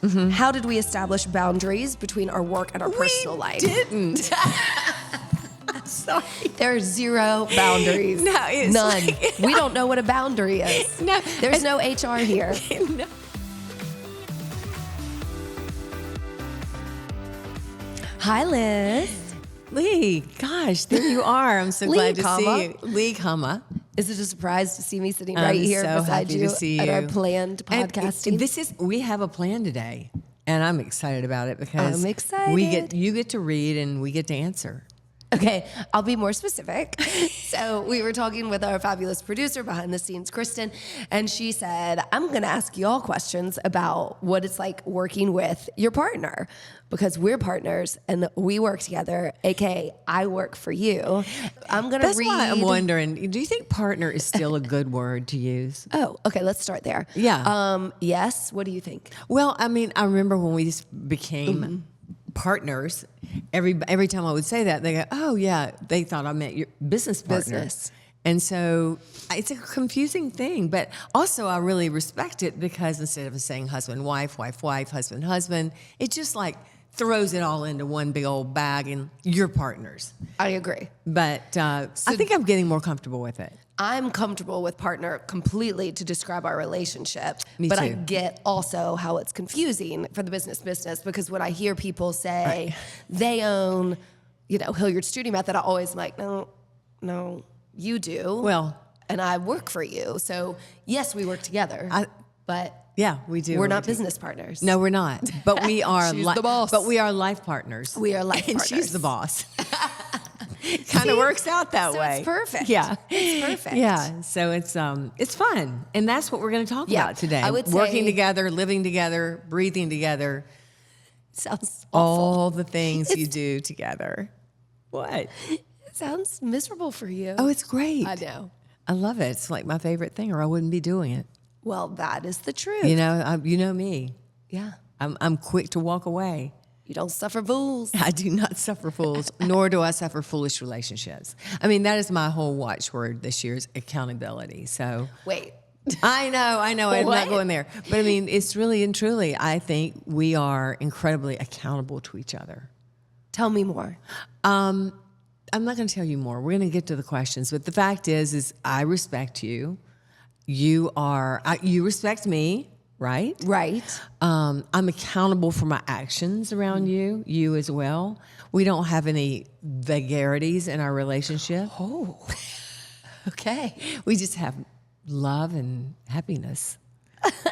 How did we establish boundaries between our work and our personal life? Didn't. Sorry. There are zero boundaries. No, it's none. like- We don't know what a boundary is. No. There's no HR here. No. Hi, Liz. Lee, gosh, there you are. I'm so Lee, glad to comma. see you. Lee, comma. Is it a surprise to see me sitting I'm right here so beside happy you to see at you. our planned And podcasting? we have a plan today, and I'm excited about it because I'm excited. you get to read and we get to answer. Okay, I'll be more specific. So we were talking with our fabulous producer behind the scenes, Kristen, and she said, I'm going to ask you all questions about what it's like working with your partner because we're partners and we work together, aka I work for you. I'm going to That's read. why I'm wondering, do you think partner is still a good word to use? Oh, okay, let's start there. Yeah. Yes, what do you think? Well, I mean, I remember when we became partners, every time I would say that, they go, oh, yeah, they thought I meant your business partner. Business. And so it's a confusing thing, but also I really respect it because instead of saying husband, wife, wife, wife, husband, husband, it just like throws it all into one big old bag and you're partners. I agree. But I think I'm getting more comfortable with it. I'm comfortable with partner completely to describe our relationship. Me but I too. get also how it's confusing for the business because when I hear people say they own, Hilliard Studio Method, I always am like, no, you do. Well, and I work for you. So yes, we work together, but yeah, we do. we're not business partners. No, we're not. But we are. She's the boss. But we are life partners. We are life and partners. she's the boss. Kind of works out that So way. it's perfect. Yeah, It's perfect. Yeah. So it's fun, and that's what we're going to talk Yeah, about today. I would working say- together, living together, breathing together, Sounds awful. all the things you do together. What? It sounds miserable for you. Oh, it's great. I know. I love it. It's like my favorite thing, or I wouldn't be doing it. Well, that is the truth. You know me. Yeah. I'm quick to walk away. You don't suffer fools. I do not suffer fools, nor do I suffer foolish relationships. I mean, that is my whole watchword this year is accountability. So Wait. I know. I'm What? not going there. But I mean, it's really and truly, I think we are incredibly accountable to each other. Tell me more. I'm not going to tell you more. We're going to get to the questions. But the fact is I respect you. You respect me. Right? Right. I'm accountable for my actions around you as well. We don't have any vagaries in our relationship. Oh, okay. We just have love and happiness.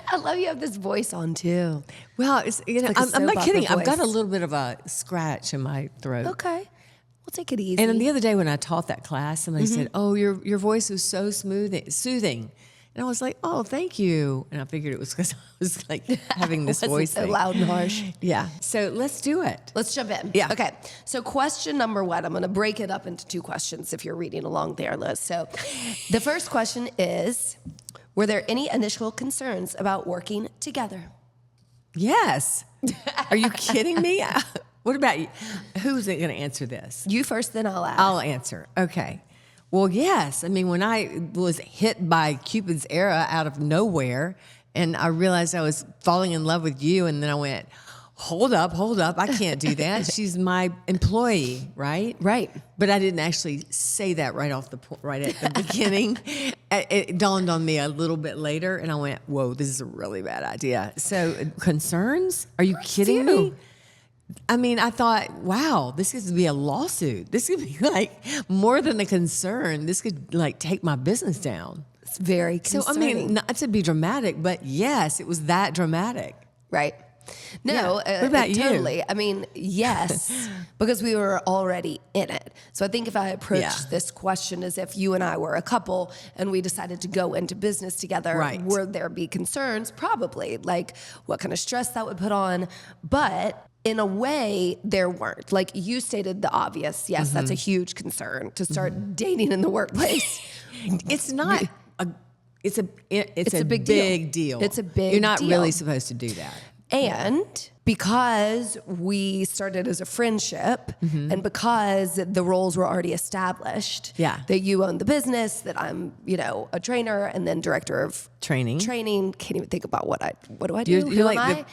I love you have this voice on too. Well, like a I'm soap not opera kidding. I've got a voice. little bit of a scratch in my throat. Okay. We'll take it easy. And then the other day when I taught that class, somebody said, oh, your voice is so soothing. And I was like, oh, thank you. And I figured it was because I was like having this Wasn't voice so thing. loud and harsh. Yeah. So let's do it. Let's jump in. Yeah. Okay. So question number 1, I'm going to break it up into 2 questions if you're reading along there, Liz. So the first question is, were there any initial concerns about working together? Yes. Are you kidding me? What about you? Who's going to answer this? You first, then I'll add. I'll answer. Okay. Well, yes. I mean, when I was hit by Cupid's arrow out of nowhere and I realized I was falling in love with you, and then I went, hold up. I can't do that. She's my employee, right? Right. But I didn't actually say that right at the beginning. It dawned on me a little bit later, and I went, whoa, this is a really bad idea. So concerns? Are you kidding me? I mean, I thought, wow, this could be a lawsuit. This could be like more than a concern. This could like take my business down. It's very So, I concerning. mean, not to be dramatic, but yes, it was that dramatic. Right. No, Yeah. What about you? totally. I mean, yes, because we were already in it. So I think if I approached this question as if you and I were a couple and we decided to go into business together, Right. would there be concerns? Probably. Like what kind of stress that would put on. But in a way, there weren't. Like you stated the obvious. Yes, that's a huge concern to start dating in the workplace. It's not. It's a big deal. It's a big You're not deal. really supposed to do that. And because we started as a friendship and because the roles were already established, that you own the business, that I'm, a trainer and then director of training. Can't even think about what do I do? Who am I?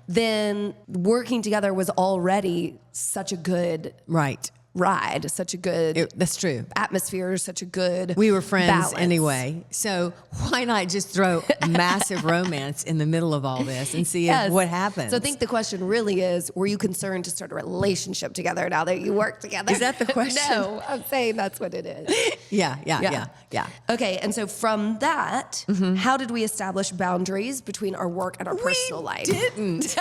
Then working together was already such a good ride, such a good that's true atmosphere, such a good we were friends balance. Anyway, so why not just throw massive romance in the middle of all this and see what happens? So I think the question really is, were you concerned to start a relationship together now that you work together? Is that the question? No, I'm saying that's what it is. Yeah. Okay, and so from that, how did we establish boundaries between our work and our personal life? Didn't.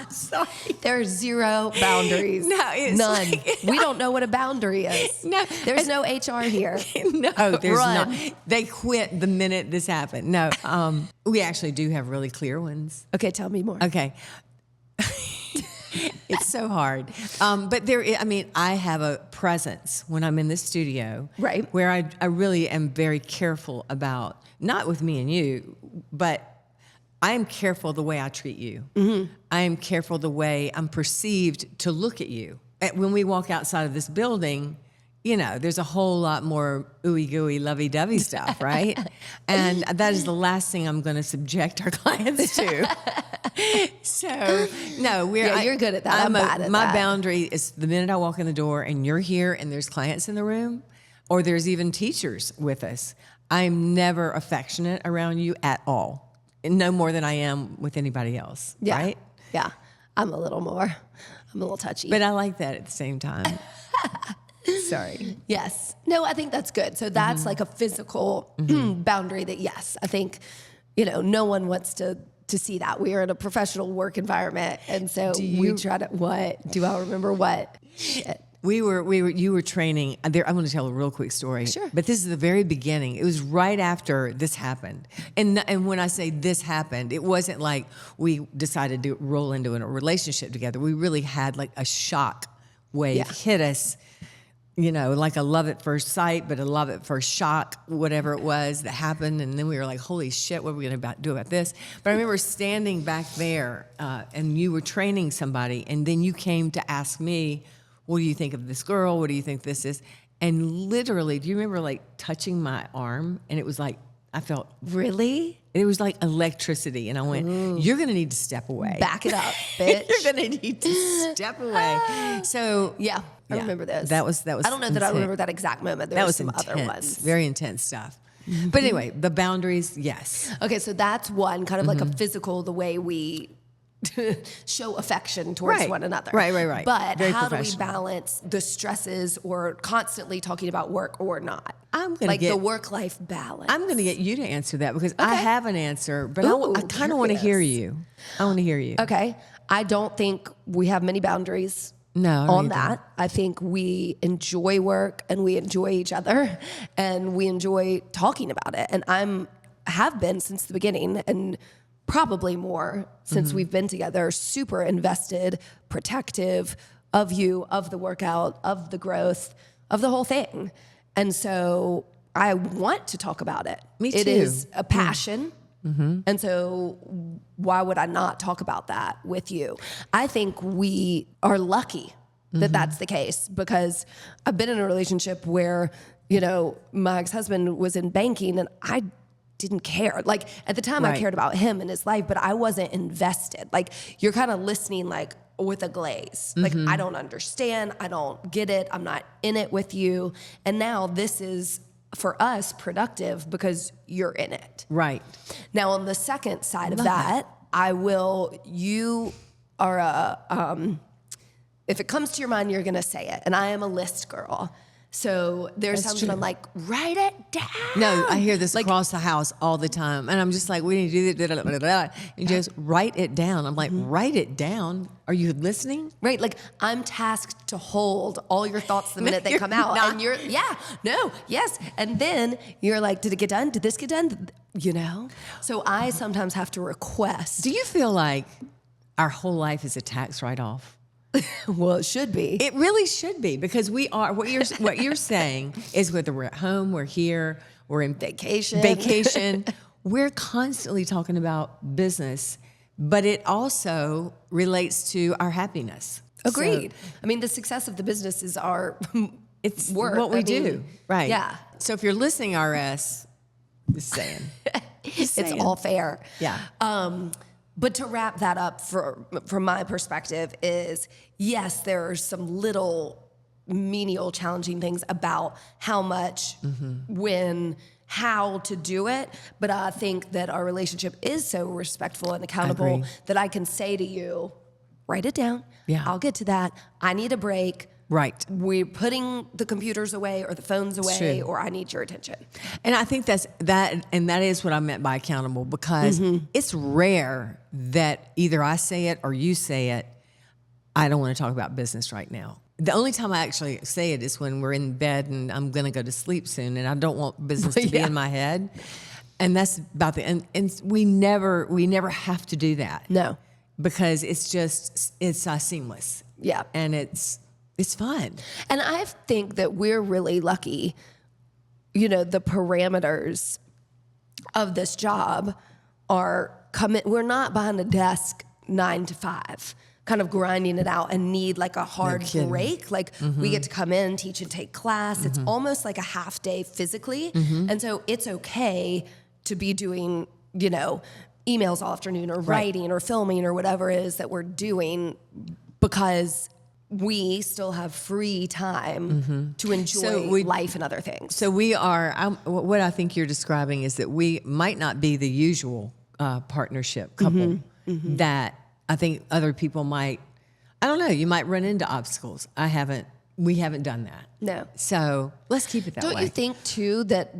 Sorry. There are zero boundaries. No, none. We don't know what a boundary is. No, there's no HR here. No, there's not. They quit the minute this happened. No, we actually do have really clear ones. Okay, tell me more. Okay. It's so hard. But I have a presence when I'm in the studio. Right. Where I really am very careful about, not with me and you, but I am careful the way I treat you. I am careful the way I'm perceived to look at you. When we walk outside of this building, there's a whole lot more ooey gooey, lovey dovey stuff, right? And that is the last thing I'm going to subject our clients to. So no, you're good at that. I'm bad at my that. boundary is the minute I walk in the door and you're here and there's clients in the room, or there's even teachers with us. I'm never affectionate around you at all. No more than I am with anybody else, right? Yeah, I'm a little touchy. But I like that at the same time. Sorry. Yes. No, I think that's good. So that's like a physical boundary that, yes, I think, no one wants to see that. We are in a professional work environment. And so we try to, what? Do I remember what? Shit. You were training there. I'm going to tell a real quick story. Sure. But this is the very beginning. It was right after this happened. And when I say this happened, it wasn't like we decided to roll into a relationship together. We really had like a shock wave hit us, like a love at first sight, but a love at first shock, whatever it was that happened. And then we were like, holy shit, what are we going to do about this? But I remember standing back there and you were training somebody. And then you came to ask me, what do you think of this girl? What do you think this is? And literally, do you remember like touching my arm? And it was like, I felt. Really? It was like electricity. And I went, you're going to need to step away. Back it up, bitch. You're going to need to step away. So, I remember this. That was. I don't know that I remember that exact moment. There was some intense, other ones. Very intense stuff. But anyway, the boundaries, yes. Okay, so that's one, kind of like a physical, the way we show affection towards one another. Right. But very how do we balance the stresses or constantly talking about work or not? I'm going to get the work-life balance. I'm going to get you to answer that because I have an answer, but I kind of want to hear you. I want to hear you. Okay. I don't think we have many boundaries. On that. I think we enjoy work and we enjoy each other and we enjoy talking about it. And have been since the beginning, and probably more since we've been together, super invested, protective of you, of the workout, of the growth, of the whole thing. And so I want to talk about it. Me too. It is a passion. And so why would I not talk about that with you? I think we are lucky that that's the case, because I've been in a relationship where, my ex-husband was in banking and I didn't care. Like at the time I cared about him and his life, but I wasn't invested. Like you're kind of listening like with a glaze. Like I don't understand. I don't get it. I'm not in it with you. And now this is for us productive because you're in it. Right. Now on the second side of that, you are if it comes to your mind, you're going to say it. And I am a list girl. So there's times when I'm like, write it down. No, I hear this across the house all the time. And I'm just like, we need to do this. And just write it down. I'm like, write it down. Are you listening? Right. Like I'm tasked to hold all your thoughts the minute they come out. Not. And yes. And then you're like, did it get done? Did this get done? So I sometimes have to request. Do you feel like our whole life is a tax write-off? Well, it should be. It really should be, because we are. What you're saying is, whether we're at home, we're here, we're in vacation, we're constantly talking about business but it also relates to our happiness. Agreed. So I mean, the success of the business is our it's work. what we I mean, do. Right. Yeah. So if you're listening, RS, just saying. It's all fair. Yeah. But to wrap that up from my perspective is, yes, there are some little menial challenging things about how much, when, how to do it. But I think that our relationship is so respectful and accountable that I can say to you, write it down. Yeah. I'll get to that. I need a break. Right. We're putting the computers away or the phones away, or I need your attention. And I think that is what I meant by accountable, because it's rare that either I say it or you say it, I don't want to talk about business right now. The only time I actually say it is when we're in bed and I'm going to go to sleep soon and I don't want business to be in my head. And that's about and we never have to do that. No. Because it's seamless. Yeah. And it's fun. And I think that we're really lucky, the parameters of this job are we're not behind a desk 9 to 5, kind of grinding it out and need like a hard break. Like we get to come in, teach and take class. It's almost like a half day physically. And so it's okay to be doing, emails all afternoon or writing or filming or whatever it is that we're doing, because we still have free time to enjoy life and other things. So we are, what I think you're describing is that we might not be the usual partnership couple that I think other people might, I don't know, you might run into obstacles. We haven't done that. No. So let's keep it that way. Don't you think too that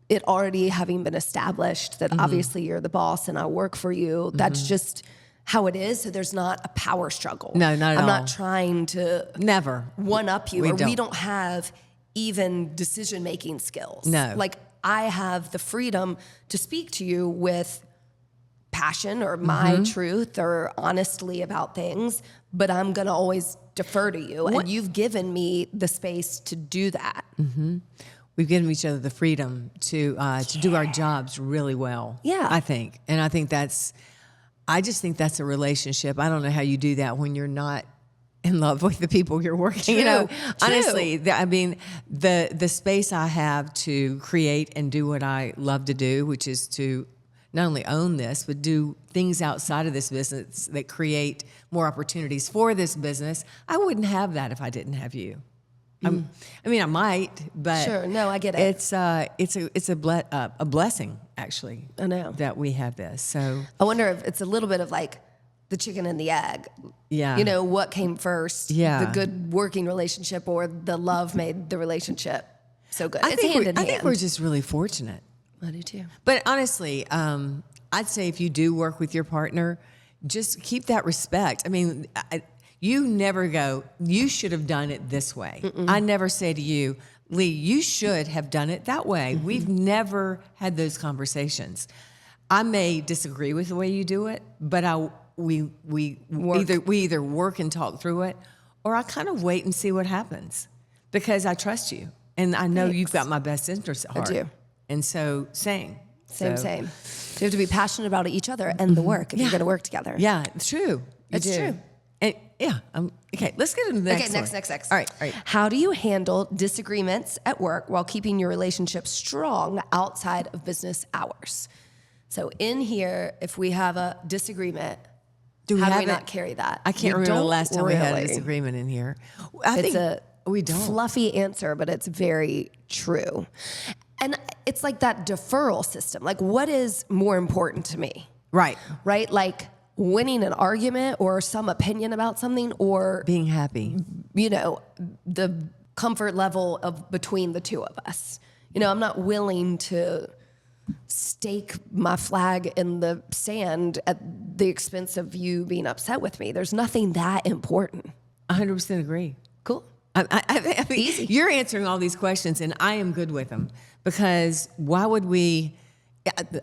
it already having been established that obviously you're the boss and I work for you, that's just how it is, so there's not a power struggle. No, not at all. I'm not trying to never one up you, we don't have even decision-making skills. No. Like I have the freedom to speak to you with passion or my truth or honestly about things, but I'm going to always defer to you. And you've given me the space to do that. We've given each other the freedom to do our jobs really well. Yeah. I think. And I just think that's a relationship. I don't know how you do that when you're not in love with the people you're working. True. Honestly, the space I have to create and do what I love to do, which is to not only own this, but do things outside of this business that create more opportunities for this business. I wouldn't have that if I didn't have you. I might, but Sure, no, I get it. It's a blessing, actually. I know that we have this. So I wonder if it's a little bit of like the chicken and the egg. Yeah, what came first? Yeah, the good working relationship or the love made the relationship so good. I think we're just really fortunate. I do too. But honestly, I'd say if you do work with your partner, just keep that respect. I mean, you never go, you should have done it this way. I never say to you, Lee, you should have done it that way. We've never had those conversations. I may disagree with the way you do it, but we either work and talk through it, or I kind of wait and see what happens, because I trust you and I know you've got my best interest at heart. I do. And so same. So you have to be passionate about each other and the work if you're going to work together. Yeah, it's true. It's true. And okay, let's get into the next one. Next. All right. How do you handle disagreements at work while keeping your relationship strong outside of business hours? So in here, if we have a disagreement, how do we not carry that? I can't remember the last time we had a disagreement in here. I think we don't. Fluffy answer, but it's very true. And it's like that deferral system. Like, what is more important to me? Right. Like winning an argument or some opinion about something, or being happy. The comfort level of between the two of us. I'm not willing to stake my flag in the sand at the expense of you being upset with me. There's nothing that important. 100% agree. Cool. I mean, Easy. You're answering all these questions, and I am good with them, because why would we?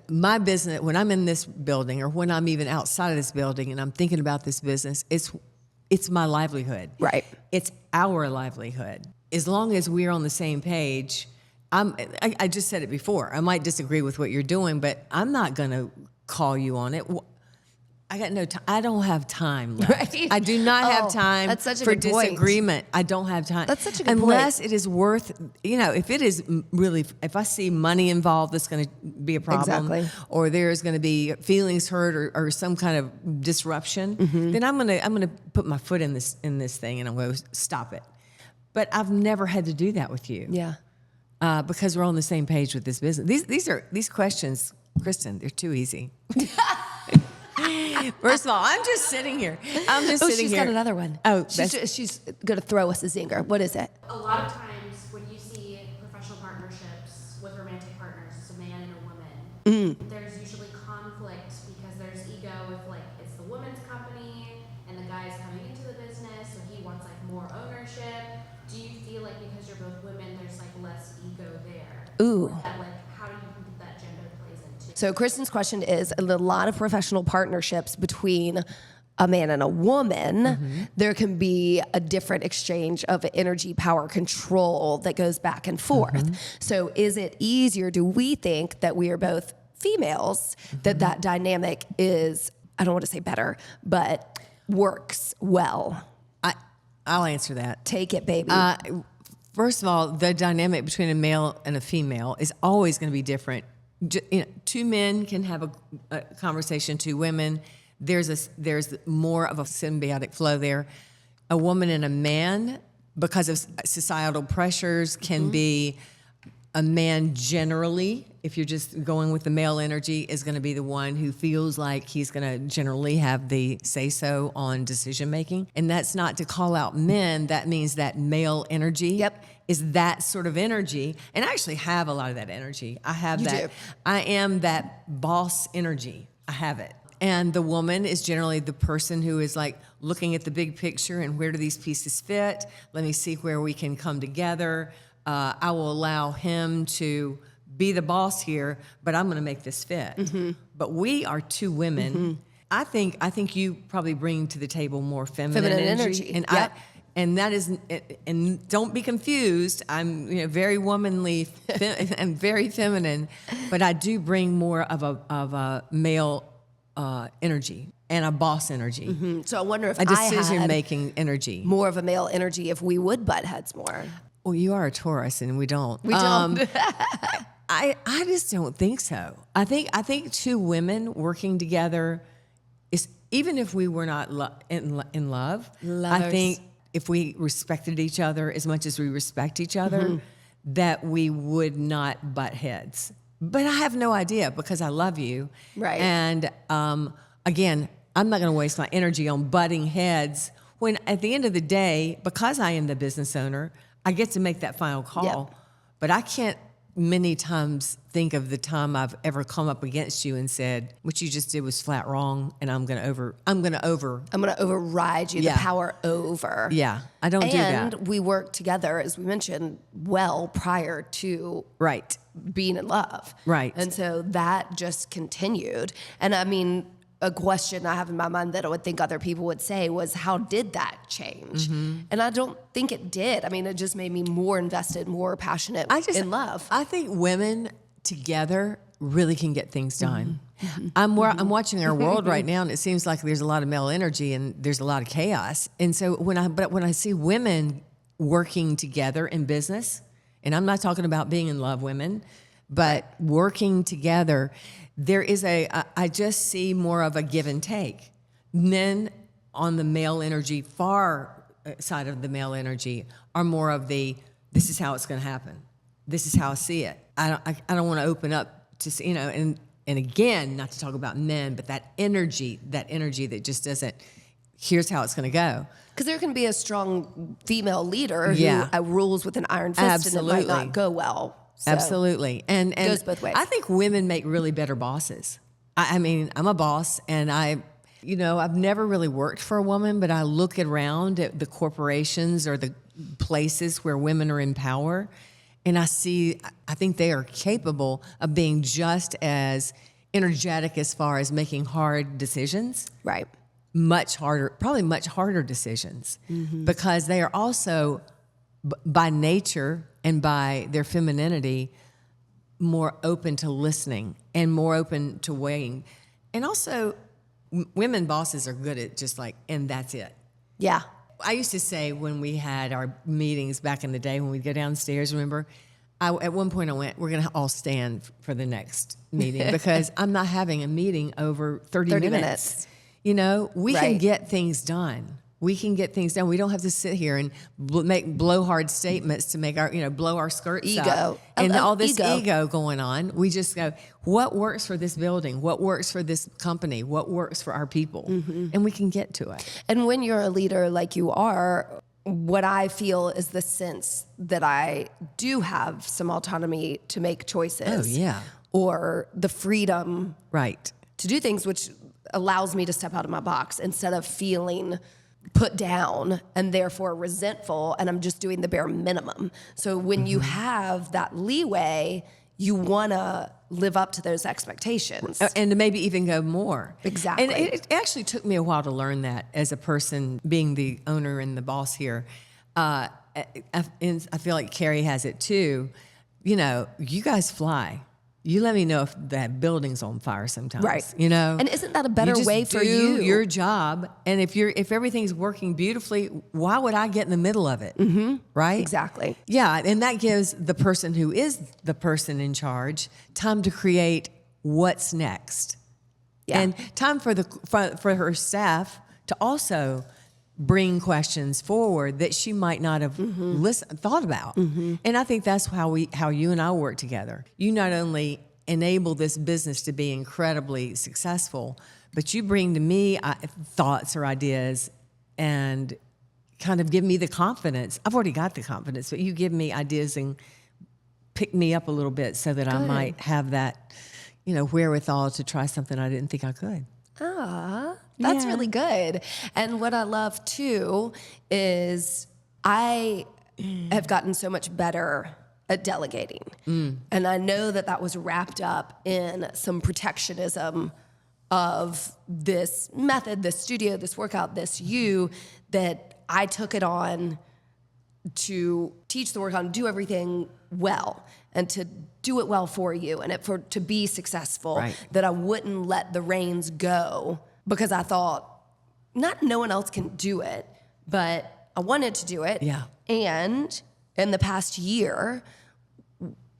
My business, when I'm in this building or when I'm even outside of this building and I'm thinking about this business, it's my livelihood. Right. It's our livelihood. As long as we're on the same page, I just said it before. I might disagree with what you're doing, but I'm not going to call you on it. I got no time. I don't have time left. Right? I do not have time that's such a for good point. disagreement. I don't have time. That's such a good Unless point. it is worth, if it is really, if I see money involved, that's going to be a problem. Exactly. Or there's going to be feelings hurt or some kind of disruption, then I'm going to put my foot in this thing and I'm going to stop it. But I've never had to do that with you. Yeah. Because we're on the same page with this business. These questions, Kristen, they're too easy. First of all, I'm just sitting here. She's got another one. Oh, she's going to throw us a zinger. What is it? A lot of times when you see professional partnerships with romantic partners, it's a man and a woman, there's usually conflict because there's ego if like it's the woman's company and the guy's coming into the business, so he wants like more ownership. Do you feel like because you're both women, there's like less ego there? Ooh. That, like, how do you think that gender plays into? So Kristen's question is, in a lot of professional partnerships between a man and a woman, there can be a different exchange of energy, power, control that goes back and forth. So is it easier, do we think that we are both females, that dynamic is, I don't want to say better, but works well? I'll answer that. Take it, baby. First of all, the dynamic between a male and a female is always going to be different. Two men can have a conversation. Two women, there's more of a symbiotic flow there. A woman and a man, because of societal pressures, can be a man generally. If you're just going with the male energy, is going to be the one who feels like he's going to generally have the say-so on decision making. And that's not to call out men. That means that male energy is that sort of energy. And I actually have a lot of that energy. I have that. Do. I am that boss energy. I have it. And the woman is generally the person who is like looking at the big picture and where do these pieces fit? Let me see where we can come together. I will allow him to be the boss here, but I'm going to make this fit. But we are two women. I think you probably bring to the table more feminine energy. And and that is, and don't be confused. I'm very womanly and very feminine, but I do bring more of a male energy and a boss energy. So I wonder if a I decision had making energy. more of a male energy if we would butt heads more. Well, you are a Taurus, and we don't. We don't. I just don't think so. I think two women working together is, even if we were not in love, Lovers. I think if we respected each other as much as we respect each other, that we would not butt heads. But I have no idea because I love you. Right. And again, I'm not going to waste my energy on butting heads when at the end of the day, because I am the business owner, I get to make that final call. Yep. But I can't many times think of the time I've ever come up against you and said, what you just did was flat wrong, and I'm going to override you, Yeah. the power over. Yeah, I don't do that. And we worked together, as we mentioned, well prior to Right. being in love. Right. And so that just continued. And I mean, a question I have in my mind that I would think other people would say was, how did that change? And I don't think it did. I mean, it just made me more invested, more passionate in love. I think women together really can get things done. I'm watching our world right now, and it seems like there's a lot of male energy and there's a lot of chaos. And so when I see women working together in business, and I'm not talking about being in love women, but working together, there is I just see more of a give and take. Men on the male energy, far side of the male energy, are more of the, this is how it's going to happen. This is how I see it. I don't want to open up to see, and again, not to talk about men, but that energy that just doesn't, here's how it's going to go. Because there can be a strong female leader Yeah. who rules with an iron fist Absolutely. and it might not go well. So Absolutely. And it goes both ways. I think women make really better bosses. I mean, I'm a boss, and I've never really worked for a woman, but I look around at the corporations or the places where women are in power, and I think they are capable of being just as energetic as far as making hard decisions. Right. Probably much harder decisions, because they are also, by nature and by their femininity, more open to listening and more open to weighing. And also, women bosses are good at just like, and that's it. Yeah. I used to say when we had our meetings back in the day, when we'd go downstairs, remember, at one point I went, we're going to all stand for the next meeting because I'm not having a meeting over 30 minutes. You know, we can get things done. We can get things done. We don't have to sit here and make blowhard statements to make our, blow our skirts up. And all this ego going on. We just go, what works for this building? What works for this company? What works for our people? And we can get to it. And when you're a leader like you are, what I feel is the sense that I do have some autonomy to make choices. Oh, yeah. Or the freedom right. to do things, which allows me to step out of my box instead of feeling put down and therefore resentful, and I'm just doing the bare minimum. So when you have that leeway, you want to live up to those expectations. And to maybe even go more. Exactly. And it actually took me a while to learn that as a person being the owner and the boss here. And I feel like Carrie has it too. You guys fly. You let me know if that building's on fire sometimes. Right. And isn't that a better way for you? Do your job. And if everything's working beautifully, why would I get in the middle of it? Right? Exactly. Yeah. And that gives the person who is the person in charge time to create what's next. Yeah. And time for her staff to also bring questions forward that she might not have thought about. And I think that's how you and I work together. You not only enable this business to be incredibly successful, but you bring to me thoughts or ideas and kind of give me the confidence. I've already got the confidence, but you give me ideas and pick me up a little bit so that I might have that, wherewithal to try something I didn't think I could. That's really good. And what I love too is I have gotten so much better at delegating. And I know that was wrapped up in some protectionism of this method, this studio, this workout, this that I took it on to teach the workout and do everything well and to do it well for you and to be successful, that I wouldn't let the reins go because I thought, no one else can do it, but I wanted to do it. Yeah. And in the past year,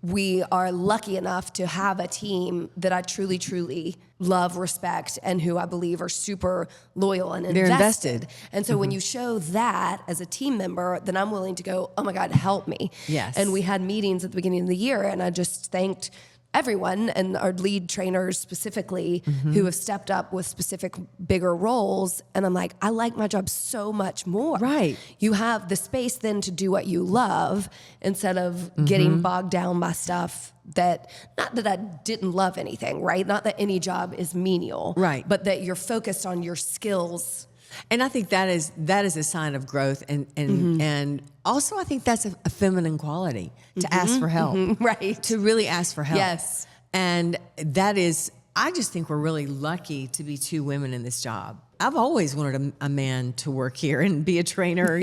we are lucky enough to have a team that I truly, truly love, respect, and who I believe are super loyal and invested. They're invested. And so when you show that as a team member, then I'm willing to go, oh my God, help me. Yes. And we had meetings at the beginning of the year, and I just thanked everyone and our lead trainers specifically who have stepped up with specific bigger roles. And I'm like, I like my job so much more. Right. You have the space then to do what you love instead of getting bogged down by stuff not that I didn't love anything, right? Not that any job is menial. Right. But that you're focused on your skills. And I think that is a sign of growth, and also I think that's a feminine quality to ask for help, right? To really ask for help. Yes, and that is. I just think we're really lucky to be two women in this job. I've always wanted a man to work here and be a trainer.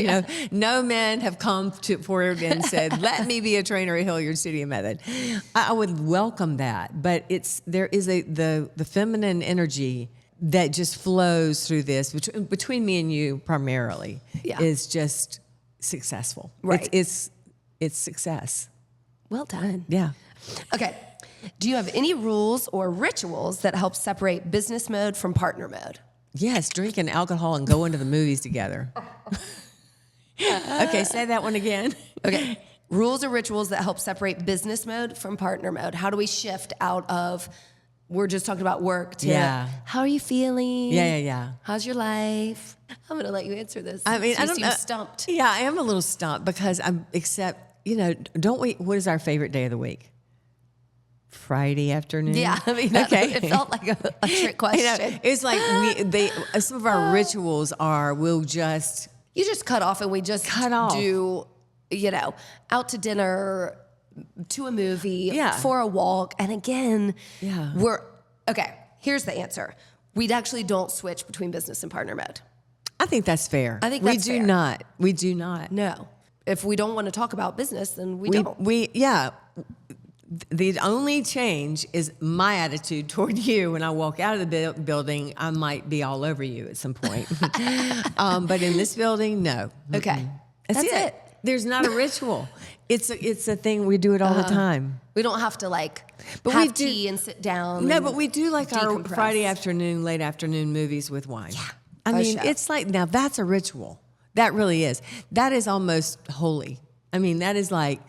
No men have come forward and said, "Let me be a trainer at Hilliard Studio Method." I would welcome that, but there is the feminine energy that just flows through this between me and you primarily is just successful. Right. It's success. Well done. Yeah. Okay. Do you have any rules or rituals that help separate business mode from partner mode? Yes, drinking alcohol and going to the movies together. Okay, say that one again. Okay. Rules or rituals that help separate business mode from partner mode. How do we shift out of we're just talking about work to how are you feeling? Yeah. How's your life? I'm going to let you answer this. I mean, I don't know. Stumped. Yeah, I am a little stumped because don't we, what is our favorite day of the week? Friday afternoon? Yeah, I mean, okay. It felt like a trick question. It's like some of our rituals are, you just cut off and we just do, out to dinner, to a movie, for a walk. And again, here's the answer. We actually don't switch between business and partner mode. I think that's fair. I think that's fair. We do not. No. If we don't want to talk about business, then we don't. The only change is my attitude toward you. When I walk out of the building, I might be all over you at some point. But in this building, no. Okay. That's it. There's not a ritual. It's a thing. We do it all the time. We don't have to But have we do- tea and sit down. No, and but we do like our decompress. Friday afternoon, late afternoon movies with wine. Yeah. I for mean, sure. it's like, now that's a ritual. That really is. That is almost holy. I mean, that is like,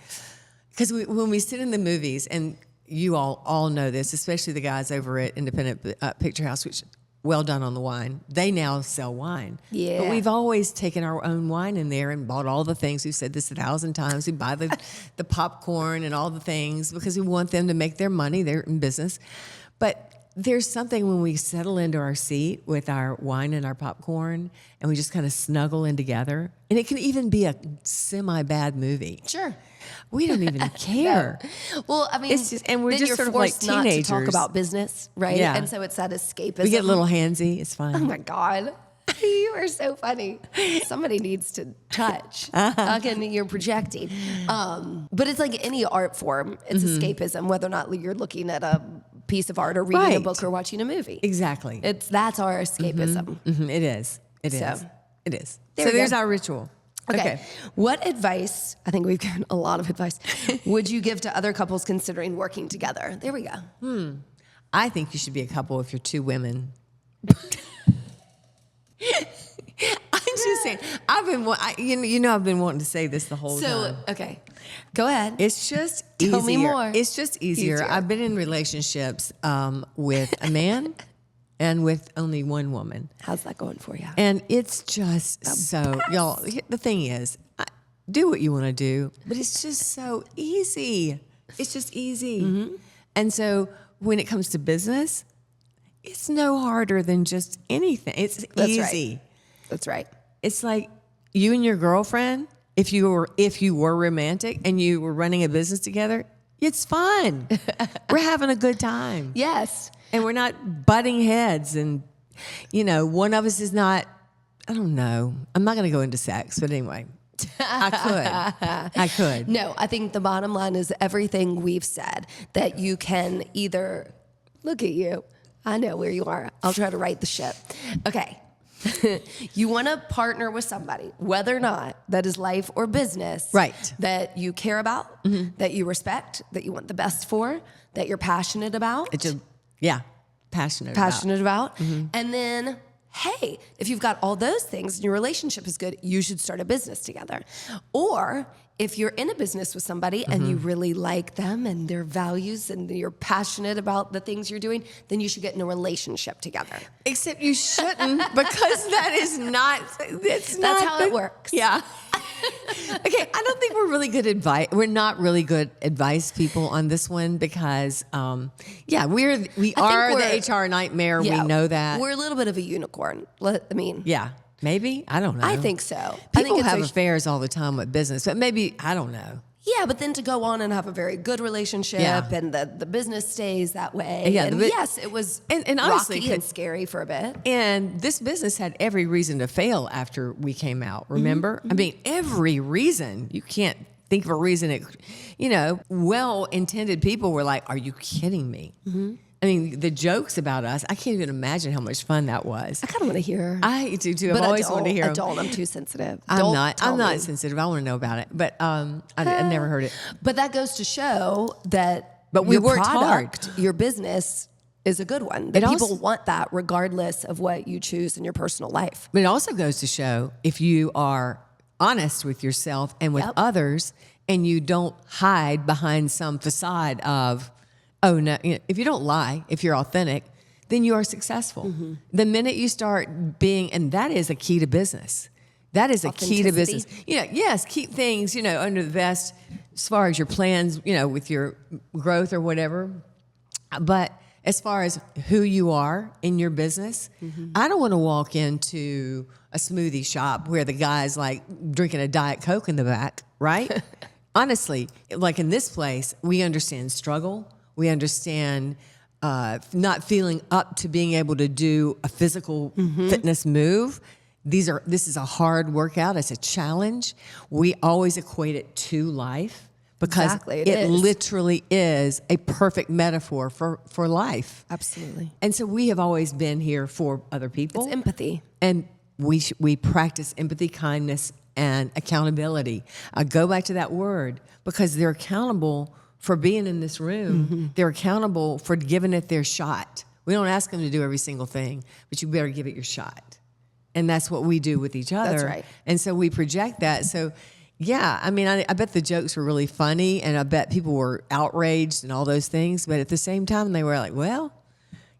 because when we sit in the movies, and you all know this, especially the guys over at Independent Picture House, which well done on the wine. They now sell wine. Yeah. But we've always taken our own wine in there and bought all the things. We've said this 1,000 times. We buy the popcorn and all the things because we want them to make their money. They're in business. But there's something when we settle into our seat with our wine and our popcorn and we just kind of snuggle in together. And it can even be a semi-bad movie. Sure. We don't even care. Well, I mean, It's just- and we're then just you're sort of like forced not to talk teenagers. about business, right? Yeah. And so it's that escapism. We get a little handsy. It's fine. Oh my God. You are so funny. Somebody needs to touch. Again, you're projecting. But it's like any art form, it's escapism, whether or not you're looking at a piece of art or reading a Right. book or watching a movie. Exactly. That's our escapism. It is. It is. So, It is. there So we there's go. our ritual. Okay. What advice, I think we've given a lot of advice, would you give to other couples considering working together? There we go. I think you should be a couple if you're two women. I'm just saying. I've been wanting to say this the whole time. Okay. Go ahead. It's just easier. Tell me more. It's just easier. I've been in relationships with a man and with only one woman. How's that going for you? And it's just so, y'all, the thing is, do what you want to do, but it's just so easy. It's just easy. And so when it comes to business, it's no harder than just anything. It's easy. Right. That's right. It's like you and your girlfriend, if you were romantic and you were running a business together, it's fun. We're having a good time. Yes. And we're not butting heads. And, one of us is not, I don't know. I'm not going to go into sex, but anyway, I could. No, I think the bottom line is everything we've said, that you can either, look at you. I know where you are. I'll try to right the ship. Okay. You want to partner with somebody, whether or not that is life or business, Right. that you care about, that you respect, that you want the best for, that you're passionate about. Passionate about. And then, hey, if you've got all those things and your relationship is good, you should start a business together. Or if you're in a business with somebody and you really like them and their values and you're passionate about the things you're doing, then you should get in a relationship together. Except you shouldn't, because that is not, that's how it works. Yeah. Okay, I don't think we're really good advice. We're not really good advice people on this one because, we are the HR nightmare. Yeah, we know that. We're a little bit of a unicorn. Yeah, maybe. I don't know. I think so. I People think it's have affairs all the time with business, but maybe, I don't know. Yeah, but then to go on and have a very good relationship and the business stays that way. Yeah, and yes, it was and honestly, rocky and scary for a bit. And this business had every reason to fail after we came out, remember? I mean, every reason. You can't think of a reason well-intended people were like, are you kidding me? I mean, the jokes about us, I can't even imagine how much fun that was. I kind of want to hear. I do too. But I've always wanted to hear I them. don't. I'm too sensitive. I'm Tell not me. sensitive. I want to know about it. But I never heard it. But that goes to show that But we your worked product, your business is a good one. That It people also- want that regardless of what you choose in your personal life. But it also goes to show if you are honest with yourself and with others and you don't hide behind some facade of, oh no, if you don't lie, if you're authentic, then you are successful. The minute you start being, and that is a key to business. That is a key to business. Yes, keep things, under the vest as far as your plans, with your growth or whatever. But as far as who you are in your business, I don't want to walk into a smoothie shop where the guy's like drinking a Diet Coke in the back, right? Honestly, like in this place, we understand struggle. We understand not feeling up to being able to do a physical fitness move. This is a hard workout. It's a challenge. We always equate it to life. because Exactly, it it is. literally is a perfect metaphor for life. Absolutely. And so we have always been here for other people. It's empathy. And we practice empathy, kindness, and accountability. I go back to that word because they're accountable for being in this room. They're accountable for giving it their shot. We don't ask them to do every single thing, but you better give it your shot. And that's what we do with each other. That's right. And so we project that. So, yeah, I mean, I bet the jokes were really funny, and I bet people were outraged and all those things. But at the same time, they were like, well,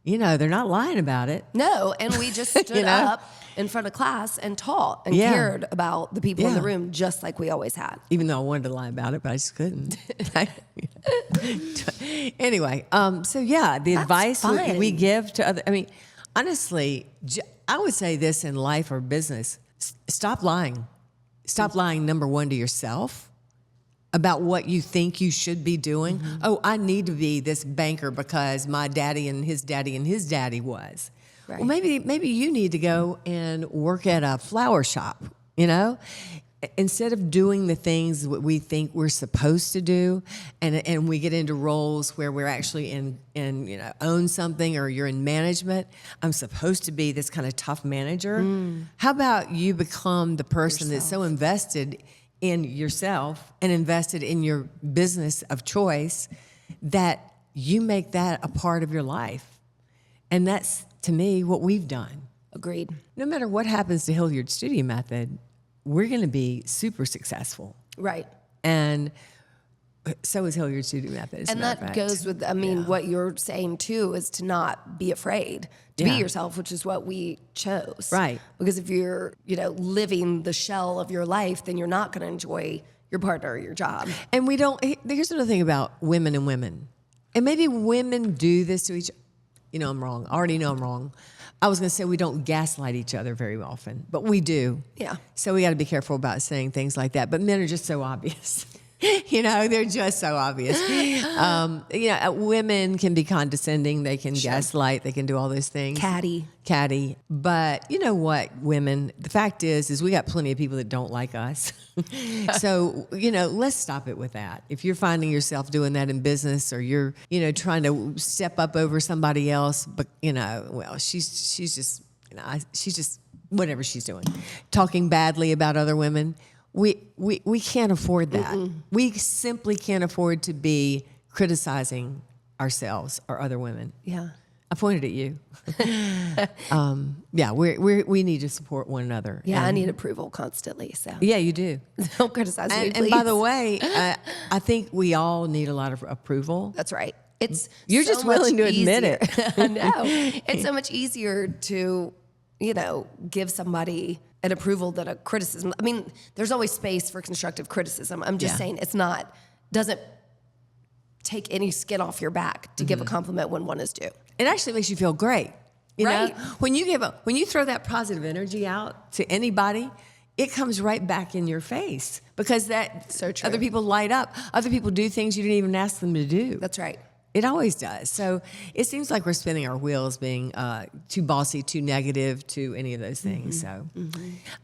they're not lying about it. No, and we just stood up in front of class and taught and cared about the people in the room just like we always had. Even though I wanted to lie about it, but I just couldn't. Anyway, the advice we give to other, I mean, honestly, I would say this in life or business, stop lying. Stop lying, number one, to yourself about what you think you should be doing. Oh, I need to be this banker because my daddy and his daddy was. Right. Well, maybe you need to go and work at a flower shop, Instead of doing the things that we think we're supposed to do, and we get into roles where we're actually in own something, or you're in management. I'm supposed to be this kind of tough manager. How about you become the person that's so invested in yourself and invested in your business of choice that you make that a part of your life? And that's, to me, what we've done. Agreed. No matter what happens to Hilliard Studio Method, we're going to be super successful. Right. And so is Hilliard Studio Method. As a And matter of that fact. goes with, what you're saying too, is to not be afraid to be yourself, which is what we chose. Right. Because if you're, living the shell of your life, then you're not going to enjoy your partner or your job. And we don't, here's another thing about women and women. And maybe women do this to each, I'm wrong. I already know I'm wrong. I was going to say we don't gaslight each other very often, but we do. Yeah. So we got to be careful about saying things like that. But men are just so obvious. They're just so obvious. Women can be condescending. They can gaslight. They can do all those things. Catty. But you know what, women, the fact is we got plenty of people that don't like us. So, let's stop it with that. If you're finding yourself doing that in business, or you're, trying to step up over somebody else, but, she's just, she's just, whatever she's doing, talking badly about other women. We can't afford that. We simply can't afford to be criticizing ourselves or other women. Yeah. I pointed at you. We need to support one another. Yeah, I need approval constantly. So Yeah, you do. don't criticize me, please. And by the way, I think we all need a lot of approval. That's right. You're so just willing much to admit it. I know. It's so much easier to, give somebody an approval than a criticism. I mean, there's always space for constructive criticism. I'm just saying doesn't take any skin off your back to give a compliment when one is due. It actually makes you feel great. You Right. know? When you throw that positive energy out to anybody, it comes right back in your face, because So true. other people light up. Other people do things you didn't even ask them to do. That's right. It always does. So it seems like we're spinning our wheels, being too bossy, too negative, to any of those things. So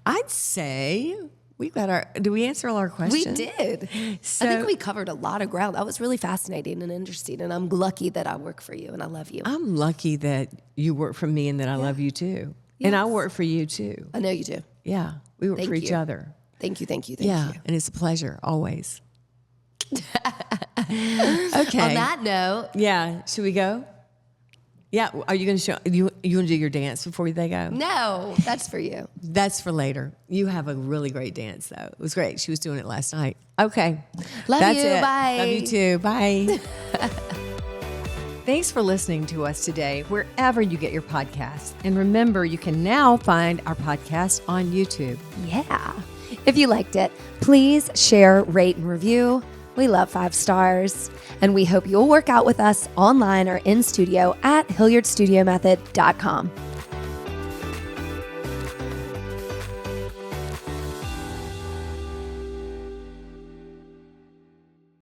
I'd say did we answer all our questions? We did. So, I think we covered a lot of ground. That was really fascinating and interesting. And I'm lucky that I work for you and I love you. I'm lucky that you work for me and that I love you too. And I work for you too. I know you do. Yeah. We work Thank for each you. other. Thank you. Thank you. Yeah. you. And it's a pleasure, always. Okay. On that note. Yeah. Should we go? Yeah. Are you going to show, you want to do your dance before they go? No, that's for you. That's for later. You have a really great dance, though. It was great. She was doing it last night. Okay. Love That's you. it. Bye. Love you too. Bye. Thanks for listening to us today, wherever you get your podcasts. And remember, you can now find our podcast on YouTube. Yeah. If you liked it, please share, rate, and review. We love 5 stars. And we hope you'll work out with us online or in studio at HilliardStudioMethod.com.